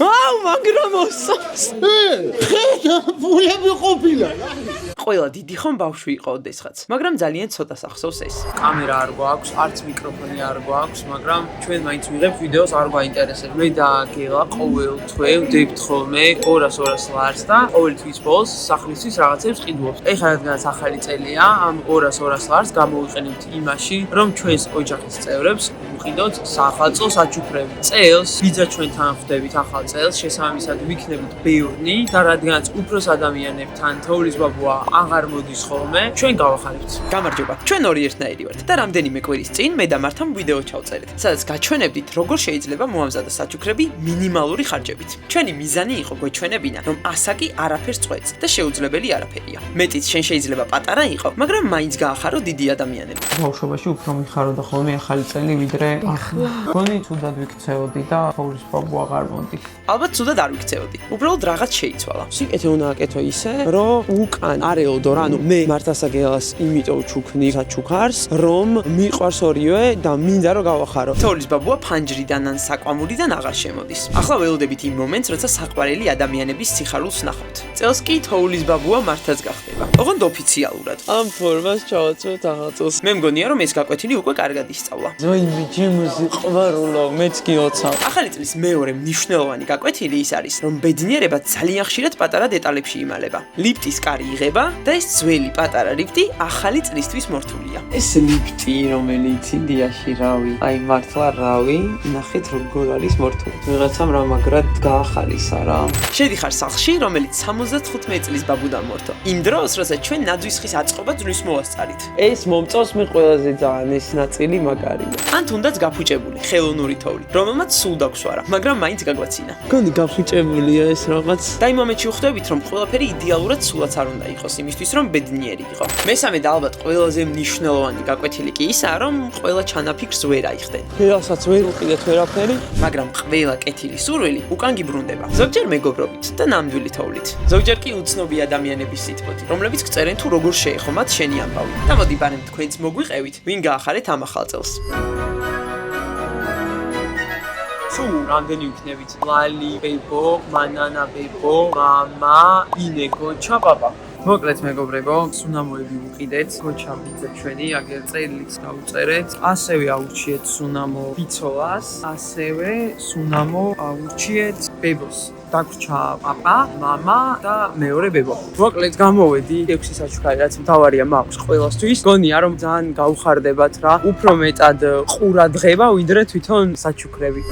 აუ მაგრამ მოსოს ფულები ყოფილა ყველა დიდი ხომ ბავშვი იყო ოდესღაც მაგრამ ძალიან ცოტა სახსოვს ეს კამერა არ გვაქვს არც მიკროფონი არ გვაქვს მაგრამ ჩვენ მაინც ვიღებთ ვიდეოს არ გვაინტერესებს მე და გელა ყოველ თვე ვდებთ ხოლმე 200 ლარს და ყოველ თვის ბოლოს სახლისთვის რაღაცებს ყიდულობთ ეხლა რადგანაც ახალი წელია ამ 200 ლარს გამოვიყენებთ იმაში რომ ჩვენს ოჯახის წევრებს ვყიდოთ სახალწო საჩუქრები წელს ვიძა ჩვენთან ხვდებით ახალ წელს შესაბამისად ვიქნებით ბევრნი და რადგანაც უფროს ადამიანებთან თოვლის ბაბუა აღარ მოდის ხოლმე ჩვენ გავახარებთ გამარჯობა ჩვენ ორი ერთნაირი ვართ და რამდენიმე კვირის წინ მე და მართამ ვიდეო ჩავწერეთ სადაც გაჩვენებდით როგორ შეიძლება მოამზადოს საჩუქრები მინიმალური ხარჯებით ჩვენი მიზანი იყო გვეჩვენებინა რომ ასაკი არაფერს წვეთს და შეუძლებელი არაფერია მეტიც შენ შეიძლება პატარა იყო მაგრამ მაინც გაახარო დიდი ადამიანები ბავშვობაში უფრო მიხაროდა ხოლმე ახალი წელი ვიდრე ახლა გონი თუდად ვიქცეოდი და თოვლის ბაბუ აღარ მოდის ალბათ თუდად არ ვიქცეოდი უბრალოდ რაღაც შეიცვალა სიკეთე უნდა აკეთო ისე რომ უკან არეოდო რა ანუ მე მართასაგელას იმიტომ ჩუქნი საჩუქარს რომ მიყვარს ორივე და მინდა რომ გავახარო თოვლის ბაბუა ფანჯრიდან ან საკვამურიდან აღარ შემოდის ახლა ველოდებით იმ მომენტს როცა საყვარელი ადამიანების სიხარულს ნახავთ წელს კი თოვლის ბაბუა მართაც გახდება ოღონდ ოფიციალურად ამ ფორმას ჩავაცვეთ აღაწევს მე მგონია რომ ეს გაკვეთილი უკვე კარგად ისწავლა ზოიმი ჯიმუზი ყვარულო მეც კი ოცავ ახალი წლის მეორე მნიშვნელოვანი გაკვეთილი ის არის რომ ბედნიერება ძალიან ხშირად პატარა დეტალებში იმალება ლიფტის კარი იღება და ეს ძველი პატარა ლიფტი ახალი წლისთვის მორთულია ეს ლიფტი რომელიც ინდიაში რავი აი მართლა რავი ნახეთ როგორ არის მორთული ვიღაცამ რა მაგრად გაახალისა რა შედიხარ სახლში რომელიც 75 წლის ბაბუდან მორთო იმ დროს როცა ჩვენ ნაძვის აწყობა ძვლის მოასწარით ეს მომწონს მე ყველაზე ძალიან ეს ნაწილი მაგარია ან თუნდაც გაფუჭებული ხელოვნური თოვლი რომელმაც სულ დაგვსვარა მაგრამ მაინც გაგვაცინა გონი გაფუჭებულია ეს რაღაც და იმ მომენტში ვხვდებით რომ ყველაფერი იდეალურად სულაც არ უნდა იყოს იმისთვის რომ ბედნიერი იყო მესამე და ალბათ ყველაზე მნიშვნელოვანი გაკვეთილი კი ისაა რომ ყველა ჩანაფიქრს ვერ აიხდენ რასაც ვერ უყიდეთ ვერაფერი მაგრამ ყველა კეთილი სურვილი უკან გიბრუნდება ზოგჯერ მეგობრობით და ნამდვილი თოვლით ზოგჯერ კი უცნობი ადამიანების სიტყვით რომლებიც გწერენ თუ როგორ შეეხო მათ შენი ამბავი და მოდი ბარემ თქვენც მოგვიყევით ვინ გაახარეთ ამ ახალ წელს რამდენი ვიქნებით ლალი ბებო მანანა ბებო მამა ინეკო ჩაბაბა მოკლედ მეგობრებო სუნამოები ვუყიდეთ გოჩა ბიძა ჩვენი აგერ წერილიც გავუწერეთ ასევე აურჩიეთ სუნამო ბიცოლას ასევე სუნამო აურჩიეთ ბებოს დაგვრჩა პაპა მამა და მეორე ბებო მოკლედ გამოვედი 6 საჩუქარი რაც მთავარია მაქვს ყველასთვის გონია რომ ძალიან გაუხარდებათ რა უფრო მეტად ყურადღება ვიდრე თვითონ საჩუქრები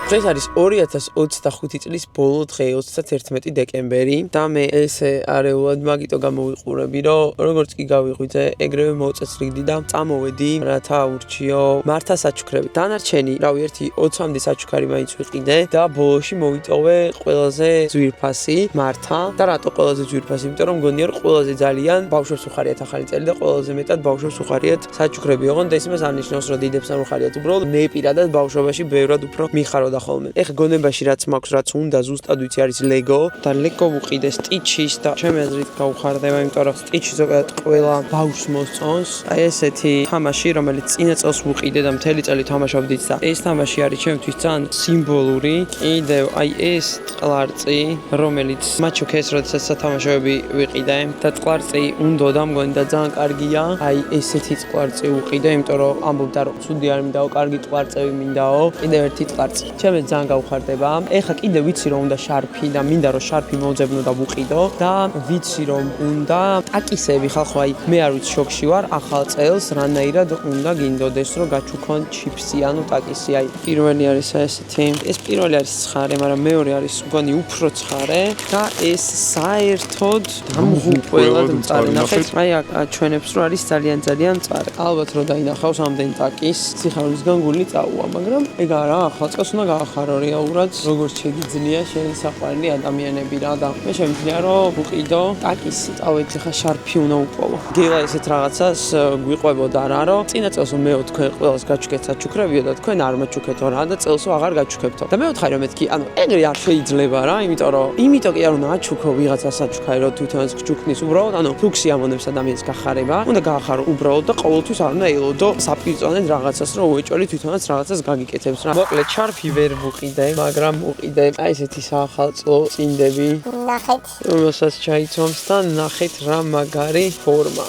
დღეს არის 2025 წლის ბოლო დღე 31 დეკემბერი და მე ესე არეულად მაგიტო გამოვიყურები რომ როგორც კი გავიღვიძე ეგრევე მოუწესრიგდი და წამოვედი რათა აურჩიო მართა საჩუქრები დანარჩენი რავი ერთი 20-მდე საჩუქარი მაინც ვიყიდე და ბოლოში მოვიტოვე ყველაზე ძვირფასი მართა და რატო ყველაზე ძვირფასი იმიტომ რომ მგონია რომ ყველაზე ძალიან ბავშვებს უხარიათ ახალი წელი და ყველაზე მეტად ბავშვებს უხარიათ საჩუქრები ოღონდ ეს იმას არ ნიშნავს რომ დიდებს არ უხარიათ უბრალოდ მე პირადად ბავშვობაში ბევრად უფრო მიხაროდა ხოლმე ეხ გონებაში რაც მაქვს რაც უნდა ზუსტად ვიცი არის ლეგო და ლეგო ვუყიდე სტიჩის და ჩემი აზრით გაუხარდება იმიტომ რომ სტიჩი ზოგადად ყველა ბავშვს მოსწონს აი ესეთი თამაში რომელიც წინა წელს ვუყიდე და მთელი წელი თამაშობდით და ეს თამაში არის ჩემთვის ძალიან სიმბოლური კიდევ აი ეს ტყლარწი რომელიც მაჩოქეს როდესაც სათამაშოები ვიყიდე და ტყლარწი უნდა და მგონი და ძალიან კარგია აი ესეთი ტყლარწი ვუყიდე იმიტომ რომ ამბობდა რომ ცუდი არ მინდაო კარგი ტყლარწები მინდაო კიდევ ერთი ტყლარწი ჩემს ძალიან გავხარდება. ეხა კიდე ვიცი რომ უნდა შარფი და მინდა რომ შარფი მოვძებნო და ვუყიდო და ვიცი რომ უნდა ტაკისები ხალხო აი მე არ ვიცი შოქში ვარ ახალ წელს რანაირად უნდა გინდოდეს რომ გაჩუქონ ჩიფსი ანუ ტაკისი აი პირველი არის ესეთი ეს პირველი არის ცხარე მაგრამ მეორე არის მგონი უფრო ცხარე და ეს საერთოდ დამღუპველად მწარე ნახეთ აი ჩვენებს რომ არის ძალიან მწარე ალბათ რომ დაინახავს ამდენ ტაკის სიხარულისგან გული წაუვა მაგრამ ეგ არა ახალ წელს უნდა გაახარო რეალურად როგორც შეგიძლია შენი საყვარელი ადამიანები რა და მე შემიძლია რომ ვუყიდო ტაკისი წავედი ხა შარფი უნდა უყოლო გელა ესეთ რაღაცას გვიყვებოდა რა რომ წინა წელს მეო თქვენ ყველას გაჩუქეთ საჩუქრებიო და თქვენ არ მაჩუქეთო რა და წელსო აღარ გაჩუქებთო და მე ვთხარი რომ მეთქი ანუ ეგრე არ შეიძლება რა იმიტომ კი არ უნდა აჩუქო ვიღაცა საჩუქარი რომ თვითონაც გჩუქნის უბრალოდ ანუ ფუქსი ამონებს ადამიანის გახარება უნდა გაახარო უბრალოდ და ყოველთვის არ უნდა ელოდო საპირწონედ რაღაცას რომ უეჭველი თვითონაც რაღაცას გაგიკეთებს რა მოკლედ შარფი ვერ ვუყიდე მაგრამ ვუყიდე აი ესეთი საახალწლო წინდები ნახეთ რომელსაც ჩაიცვამს და ნახეთ რა მაგარი ფორმა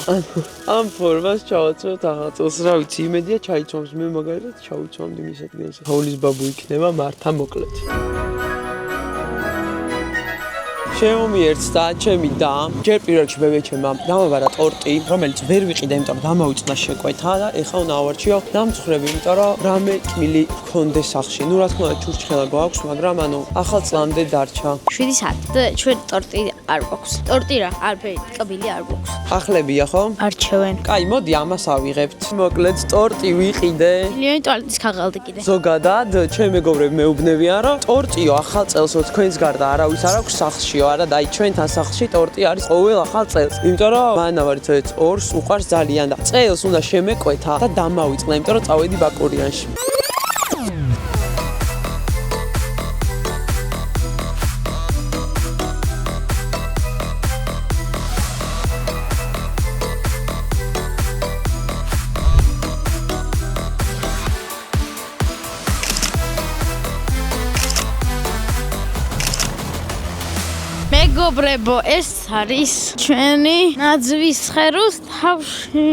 ამ ფორმას ჩავაცვევთ ახალწელს რა ვიცი იმედია ჩაიცვამს მე მაგალითად ჩავიცვამდი მის ადგილზე თოვლის ბაბუ იქნება მართა მოკლედ შემომიერთა ჩემი და ჯერ პირველ რიგში ბებიაჩემმა დამაბარა ტორტი რომელიც ვერ ვიყიდე იმიტომ რომ დამავიწყდა შეკვეთა და ეხლა უნდა ავარჩიო დამწხრები იმიტომ რომ რამე კმილი გქონდეს სახში ნუ რა თქმა უნდა ჩურჩხელა გვაქვს მაგრამ ანუ ახალ წლამდე დარჩა 7 საათი და ჩვენ ტორტი არ გვაქვს ტორტი რა არაფერი კბილი არ გვაქვს ახლებია ხო არჩევენ კაი მოდი ამას ავიღებთ მოკლედ ტორტი ვიყიდე მილიონი ტუალეტის ქაღალდი კიდე ზოგადად ჩემ მეგობრები მეუბნებიან რომ ტორტიო ახალ წელსო თქვენს გარდა არავის არ აქვს სახლშიო არა და აი ჩვენთან სახლში ტორტი არის ყოველ ახალ წელს იმიტომ რომ მანავარიცეთ ორს უყარს ძალიან და წელს უნდა შემეკვეთა და დამავიწყდა იმიტომ რომ წავედი ბაკურიანში მეგობრებო ეს არის ჩვენი ნაძვის ხეროს თავში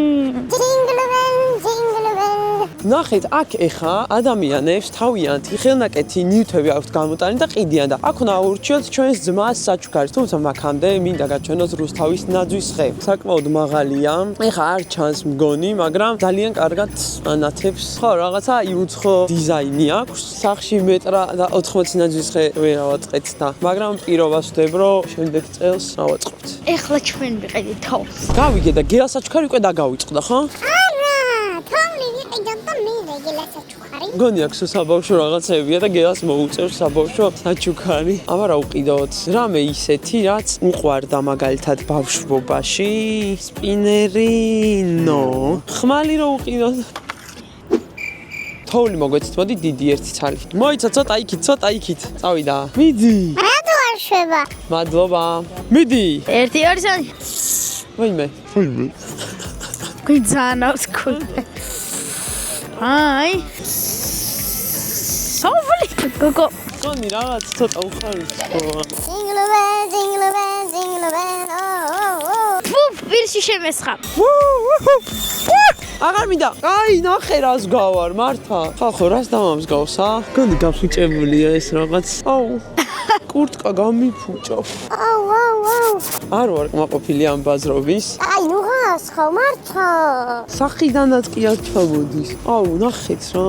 ნახეთ აქ ეხა ადამიანებს თავიანთი ხელნაკეთი ნივთები აქვთ გამოტანი და ყიდიან და აქ უნდა აურჩიოთ ჩვენს ძმას საჩუქარი თუმცა მაქამდე მინდა გაჩვენოთ რუსთავის ნაძვის ხე საკმაოდ მაღალია ეხა არ ჩანს მგონი მაგრამ ძალიან კარგად ანათებს ხო რაღაცა იუცხო დიზაინი აქვს სახში მეტრა და 80 ნაძვის ხე ვერ ავაწყეთ და მაგრამ პირობას ვდებ რომ შემდეგ წელს ავაწყობთ ეხლა ჩვენ ვიყიდით თავს გავიგე და გელა საჩუქარი უკვე დაგავიწყდა ხო გონი აქვს საბავშვო რაღაცებია და გელას მოუწევს საბავშვო საჩუქარი. აბარა უყიდოთ. რამე ისეთი, რაც უყვარდა მაგალითად ბავშვობაში. სპინერი, ნო. ხმალი რო უყიდოთ. თოვლი მოგვეცით, მოდი დიდი ერთი ცალი. მოიცა ცოტა იქით. წავიდა. მიდი. რატო არ შვება? მადლობა. მიდი. 1 2 3. ვაიმე. გვიძანავს კულტე. აი. სოფლი გოგო. გონი რაღაც ცოტა უხარისხოა. Jingle bell, oh. ვირში შემესხა. აღარ მინდა. აი, ნახე რას გავარ, მართა. ხალხო, რას დამამსგავსა? გონი გაფიჭებულია ეს რაღაც. აუ. კურტკა გამიფუჭა. აუ. არ ვარ მაყოფილი ამ ბაზრობის. აი, ნუ გასხავ, მართა. სახიდანაც კი არ ჩამოდის. აუ, ნახეთ რა.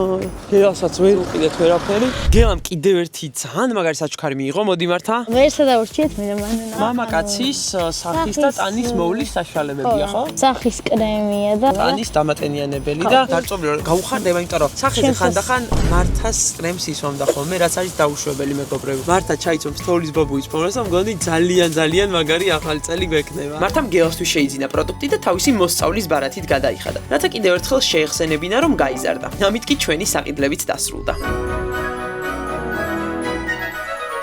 გელასაც ვერ უყიდეთ ვერაფერი. გელამ კიდევ ერთი ძალიან მაგარი საჩუქარი მიიღო, მოდი მართა. ვერსა დავურჩიეთ მე და მამაკაცის სახის და ტანის მოვლის საშუალებებია, ხო? სახის კრემია და ტანის დამატენიანებელი და დარწმუნებული რომ გაუხარდება, იმიტომ რომ სახეზე ხანდახან მართას კრემს ისვამდა ხოლმე, რაც არის დაუშვებელი მეგობრები. მართა ჩაიცვამს თოვლის ბაბუის ფორმას და მგონი ძალიან მაგარი ახალი წელი გვექნება. მართამ გელასთვის შეიძინა პროდუქტი და თავისი მოსწავლის ბარათით გადაიხადა. რათა კიდევ ერთხელ შეეხსენებინა რომ გაიზარდა. ამით კი ჩვენი საყიდლებით დასრულდა.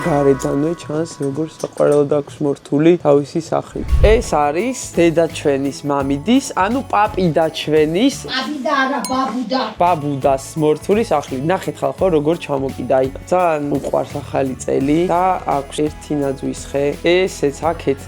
გარედანვე ჩანს როგორ საყვარელად აქვს მორთული თავისი სახლი. ეს არის დედა ჩვენის მამიდის, ანუ პაპიდა ჩვენის. აბიდა არა, ბაბუდა. ბაბუდას მორთული სახლი. ნახეთ ხალხო როგორ ჩამოკიდა. აი, ძალიან უყვარს ახალი წელი და აქვს ერთი ნაძვის ხე. ესეც აქეთ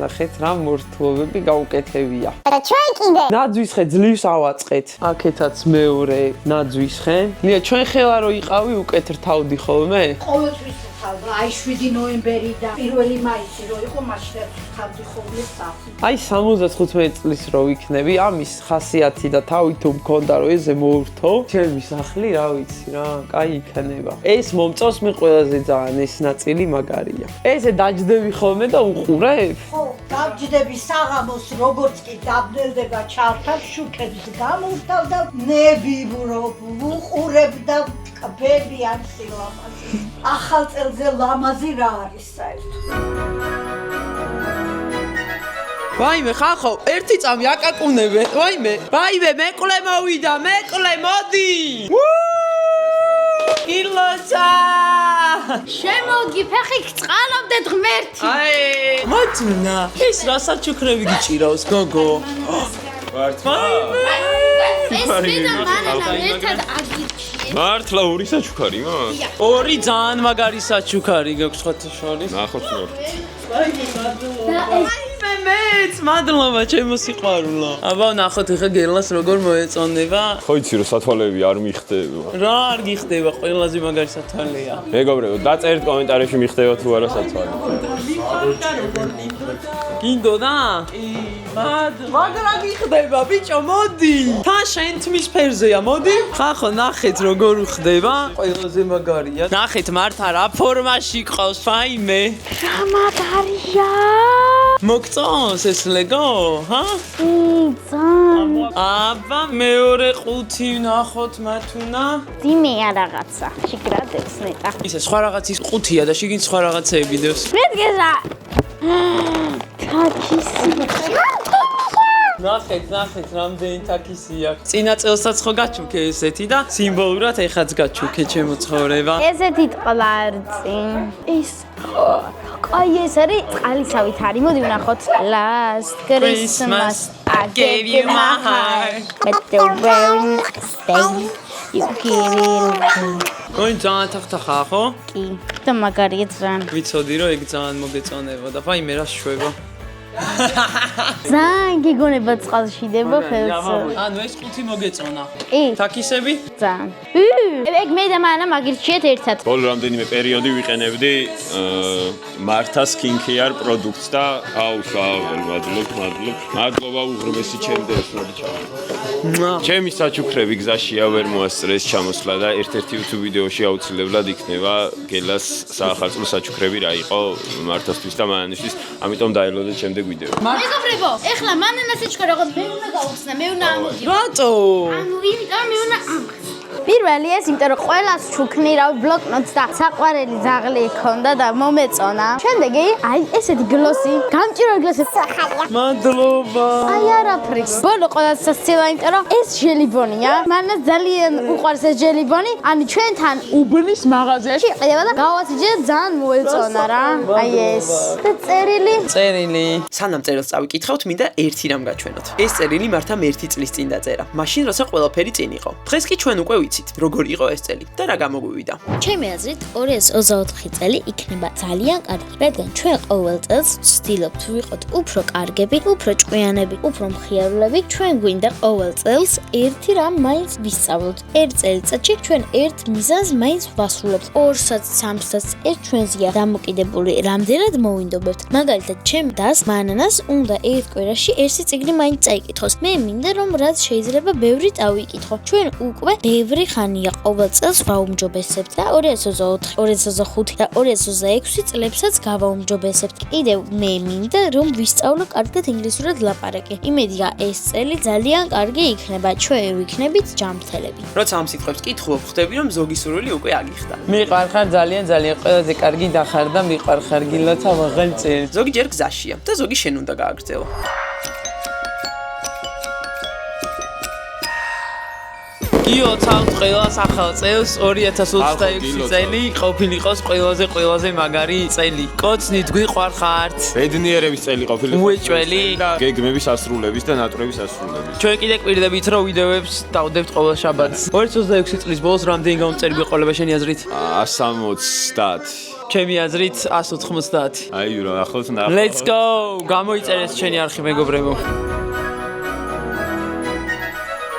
ნახეთ რა მორთულობები გაუკეთებია. და ჩვენ კიდე ნაძვის ხე ძლივს ავაწყეთ. აქეთაც მეორე ნაძვის ხე. ნია ჩვენ ხელა რო იყავი უკეთ რთავდი ხოლმე? ყოველთვის თავდა. აი 7 ნოემბერიდან 1 მაისი რო იყო, მაშინ თავდი ხოლმე სახლი. აი 75 წლის რო ვიქნები, ამის ხასიათი და თავი თუ მქონდა რომ ეზე მოვრთო, ჩემი სახლი რა ვიცი რა, კაი იქნება. ეს მომწონს მე ყველაზე ძალიან ეს ნაწილი მაგარია. ესე დაჯდები ხოლმე და უყურებ? ხო, დავჯდები საღამოს, როგორც კი დაბნელდება ჩართან, შუქებს გამოვთავ და ნებიბრობ, უყურებ და კბები არ სილამაზი. ახალ წელზე ლამაზი რა არის საერთოდ? ვაიმე, ხახო, ერთი წამი აკაკუნებენ. ვაიმე, მეკლე მოვიდა, მოდი. კილოცა! შემოგი ფეხი წყალობდეთ ღმერთი. აი, მათუნა, ეს რა საჩუქრები გიჭირავს, გოგო? ეს მედა მანანა ერთად აგირჩიე. მართლა ორი საჩუქარი მაქვს? ორი ძალიან მაგარი საჩუქარი გაქვს ხოთა შორის. ნახოთ ნუ. მეც მადლობა ჩემო სიყვარულო. აბა ნახოთ ეხა გელას როგორ მოეწონება. ხო იცი რომ სათვალეები არ მიხდება. რა არ გიხდება, ყველაზე მაგარი სათვალეა. მეგობრებო, დაწერთ კომენტარებში მიხდება თუ არა სათვალე. გინდოდა? მაგრა გიხდება, ბიჭო, მოდი. თან შენ თმის ფერზეა, მოდი. ხახო, ნახეთ როგორ ხდება. ყველაზე მაგარია. ნახეთ მართა რა ფორმაში ყავს, ვაიმე. რა მაგარია. მოგწონს ეს ლეგო, ჰა? ძან. აბა მეორე ყუთი ნახოთ მათუნა. ძიმეა რაღაცა. შიგრადებს ნეტა. ისე სხვა რაღაცის ყუთია და შიგნით სხვა რაღაცეები დევს. მედგეზა. თაქისი. ნახეთ, რამდენი თაქისი აქვს. წინა წელსაც ხო გაჩუქე ესეთი და სიმბოლურად ეხაც გაჩუქე ჩემო ცხოვრება. ესეთი ტყლარწი. ეს აი ეს არის წყალისავი თარი. მოდი ვნახოთ. Last Christmas I gave you my heart. But the very next day you gave it. ოი ძალიან თახთახაა ხო? კი. და მაგარია ძალიან. ვიცოდი რომ ეგ ძალიან მოგეწონებოდა. ვაიმე რა შვება. ძალიან გიგონება წყალში დებო ხელს. ანუ ეს ყუთი მოგეწონა. კი. თაქისები? ძალიან. ეგ მე და მანა მაგირჩიეთ ერთად. ბოლო რამდენიმე პერიოდი ვიყენებდი მართა სკინკეარ პროდუქტს და აუშავებ, მადლობა უღრმესი ჩემი ერთმანეთი ჩავა. ჩემი საჩუქრები გზაშია ვერ მოასწრეს ჩამოსვლა და ერთ-ერთი YouTube ვიდეოში აუცილებლად იქნება გელას საახალწლო საჩუქრები რა იყო მართასთვის და მანანისთვის, ამიტომ დაელოდეთ შემდეგ ვიდეო. მეგობრებო, ეხლა მანანას ეჩქა რაღაც მე უნდა გავუხსნა, მე უნდა ამოდი. რატო? ანუ იმიტომ მე უნდა პირველი ეს იმიტომ რომ ყველას ჩუქნი რა ბლოკნოტს და საყვარელი ძაღლი ჰქონდა და მომეწონა. შემდეგი აი ესეთი გლოსი, გამჭირო გლოსი სახალია. მადლობა. აი არაფრის. ბოლო ყველას სასწილა იმიტომ რომ ეს ჟელიბონია. მანას ძალიან უყვარს ეს ჟელიბონი. ანუ ჩვენთან უბნის მაღაზიაში ყიდება და გავასიჯე ძალიან მოეწონა რა. აი ეს. და წერილი. სანამ წერილს წავიკითხავთ, მინდა ერთი რამ გაჩვენოთ. ეს წერილი მართამ 1 წლის წინ დაწერა. მაშინ როცა ყველაფერი წინ იყო. დღეს კი ჩვენ უკვე ვიცით, როგორ იყო ეს წელი და რა გამოგვივიდა. ჩემი აზრით 2024 წელი იქნება ძალიან კარგი, რადგან ჩვენ ყოველ წელს ვცდილობთ ვიყოთ უფრო კარგები, უფრო ჭკვიანები, უფრო მხიარულები. ჩვენ გვინდა ყოველ წელს ერთი რამ მაინც ვისწავლოთ. ერთ წელიწადში ჩვენ ერთ მიზანს მაინც ვასრულებთ. 2-საც, 3-საც ეს ჩვენზეა დამოკიდებული, რამდენად მოვინდობებთ. მაგალითად, ჩემ დას მანანას უნდა ერთ კვირაში ერთი წიგნი მაინც წაიკითხოს. მე მინდა რომ რაც შეიძლება ბევრი წავიკითხო. ჩვენ უკვე ბევრი ხანია ყოველ წელს ვაუმჯობესებთ და 2024, 2025 და 2026 წლებსაც გავაუმჯობესებთ. კიდევ მე მინდა რომ ვისწავლო კარგად ინგლისურად ლაპარაკი. იმედია ეს წელი ძალიან კარგი იქნება. ჩვენ ვიქნებით ჯანმრთელები. როცა ამ სიტყვებს კითხულობ, ხვდები რომ ზოგი სურვილი უკვე აგიხდა. მიყვარხარ ძალიან ყველაზე კარგი დახარ და მიყვარხარ გილოცა მაღალ წელი. ზოგი ჯერ გზაშია და ზოგი შენ უნდა გააგრძელო. იო, თავთ ყველას ახალ წელს 2026 წელი ყოფილიყოს ყველაზე მაგარი წელი. კოცნით გვიყვარხართ. ბედნიერების წელი ყოფილიყო. უეჭველი და გეგმების ასრულების და ნატვრების ასრულების. ჩვენ კიდე კვირდებით რომ ვიდეოებს დავდებთ ყოველ შაბათს. 2026 წლის ბოლოს რამდენი გამომწერი გვეყოლება შენი აზრით? 170. ჩემი აზრით 190. აი რა, ახლოს ნახო. Let's go! გამოიწერეს შენი არხი მეგობრებო.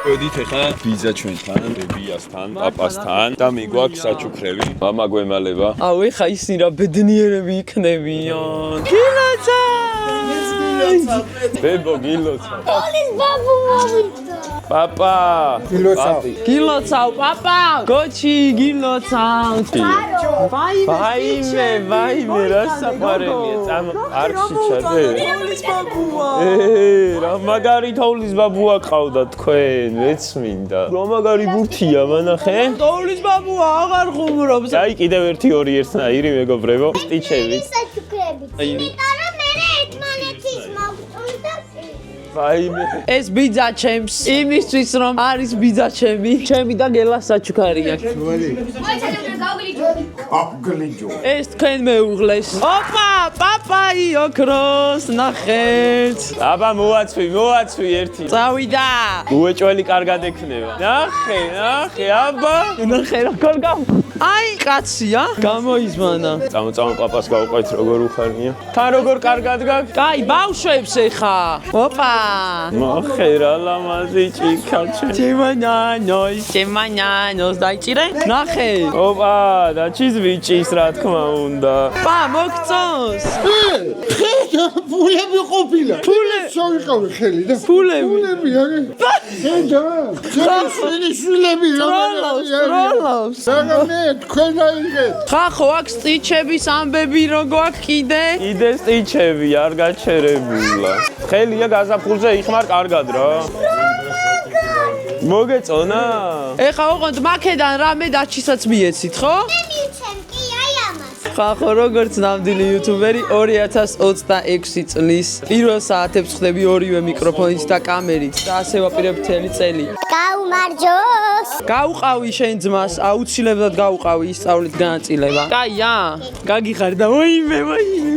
მოდით ახლა ბიძა ჩვენთან, ბებიასთან, პაპასთან და მიგვაქვს საჩუქრები. მამა გვემალება. აუ ეხა ისინი რა ბედნიერები იქნებიან. გილოცა! ბებო გილოცა. ოლის ბაბუ მოვიდა. პაპა. გილოცავ, პაპა! გოჩი, გილოცავ. ვაიმე, რა საყვარელია, წამ არქში ჩადე. თოვლის ბაბუა. რა მაგარი თოვლის ბაბუა ყავდა თქვენ, მეცმინდა. რა მაგარი ბურთია, მანახე? თოვლის ბაბუა აღარ ხუმრობს. აი კიდევ ერთი ორი ერთნაირი მეგობრებო, სტიჩები. საჩუქრებით. იმიტომ რომ მე ერთმანეთის მოვწონს და ვაიმე. ეს ბიძა ჩემს, იმისთვის რომ არის ბიძა ჩემი, ჩემი და გელას საჩუქარია. ეს თქვენ მეუღლეს. ოპა, პაპაი ოქროს ნახეთ. აბა მოაცვი ერთი. წავიდა. უეჭველი კარგად ექნება. ნახე, აბა. ნახე რა კოლგა. აი კაცია, გამოიზმანა. წამო პაპას გავყვეთ როგორ უხარია. თან როგორ კარგად გაქვს? კაი, ბავშვებს ეხა. ოპა. მოხე რა ლამაზი ჭიქაჩე. ჩემანანოს დაიჭირე? ნახე. ოპა, და ჩიზ ვიჭის რა თქმა უნდა. პა, მოგწონს. ფულები ყოფილა. შევიყავი ხელი და ფულები აგე. ხედა. შვილები როლავს. მე თქვენ აიღეთ. ხახო აქ სტიჩების ამბები რო გვაქვს კიდე? კიდე სტიჩები არ გაჩერებულა. ხელია გაზაფხულზე იხმარ კარგად რა. მოგეწონა? ეხა ოღონდ მაქედან რამე დაჩისაც მიეცით, ხო? მიცემ კი აი ამას. ხახო როგორც ნამდვილი იუთუბერი 2026 წლის პირველ საათებს ხდები ორივე მიკროფონით და კამერით და ასე ვაპირებ მთელი წელი. გაუმარჯოს. გაუყავი შენ ძმას, აუცილებლად გაუყავი ისწავლით განაწილება. კაია, გაგიხარ და ვაიმე,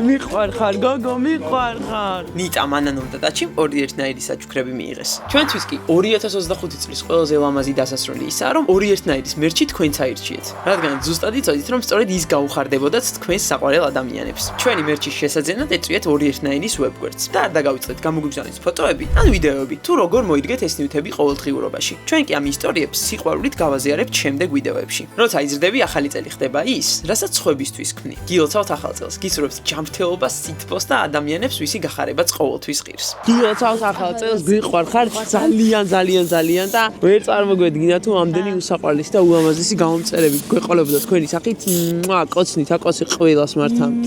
მიყვარხარ, გოგო, მიყვარხარ. ნიტა მანანომ და დაჩიმ ორი ერთნაირი საჩუქრები მიიღეს. ჩვენთვის კი 2025 წლის ყველაზე ლამაზი დასასრული ისაა, რომ ორი ერთნაირის მერჩი თქვენც აირჩიეთ. რადგან ზუსტად იცოდით, რომ სწორედ ის გაუხარდებოდათ თქვენს საყვარელ ადამიანებს. ჩვენი მერჩის შესაძენად ეწვიეთ ორი ერთნაირის ვებგვერდს და არ დაგავიწყდეთ გამოგიბრძანეთ ფოტოები ან ვიდეოები, თუ როგორ მოიდგეთ ეს ნივთები ყოველდღიურობაში. ჩვენ კი ამ ისტორიებს სიყვარულით გავაზიარებთ შემდეგ ვიდეოებში. როცა იზრდები, ახალი წელი ხდება ის, რასაც სხვებისთვის ქმნი. გილოცავთ ახალ წელს, გისურვებთ ჯანმრთელობას, სითბოს და ადამიანებს, ვისი გახარებაც ყოველთვის ღირს. გილოცავთ ახალ წელს, გიყვარხართ ძალიან და ვერ წარმოგვედგინათ თუ ამდენი უსაყვარლესი და ულამაზესი გამომწერები გვეყოლებოდა თქვენი სახით. კოცნით, აკოცი ყველას მართავთ.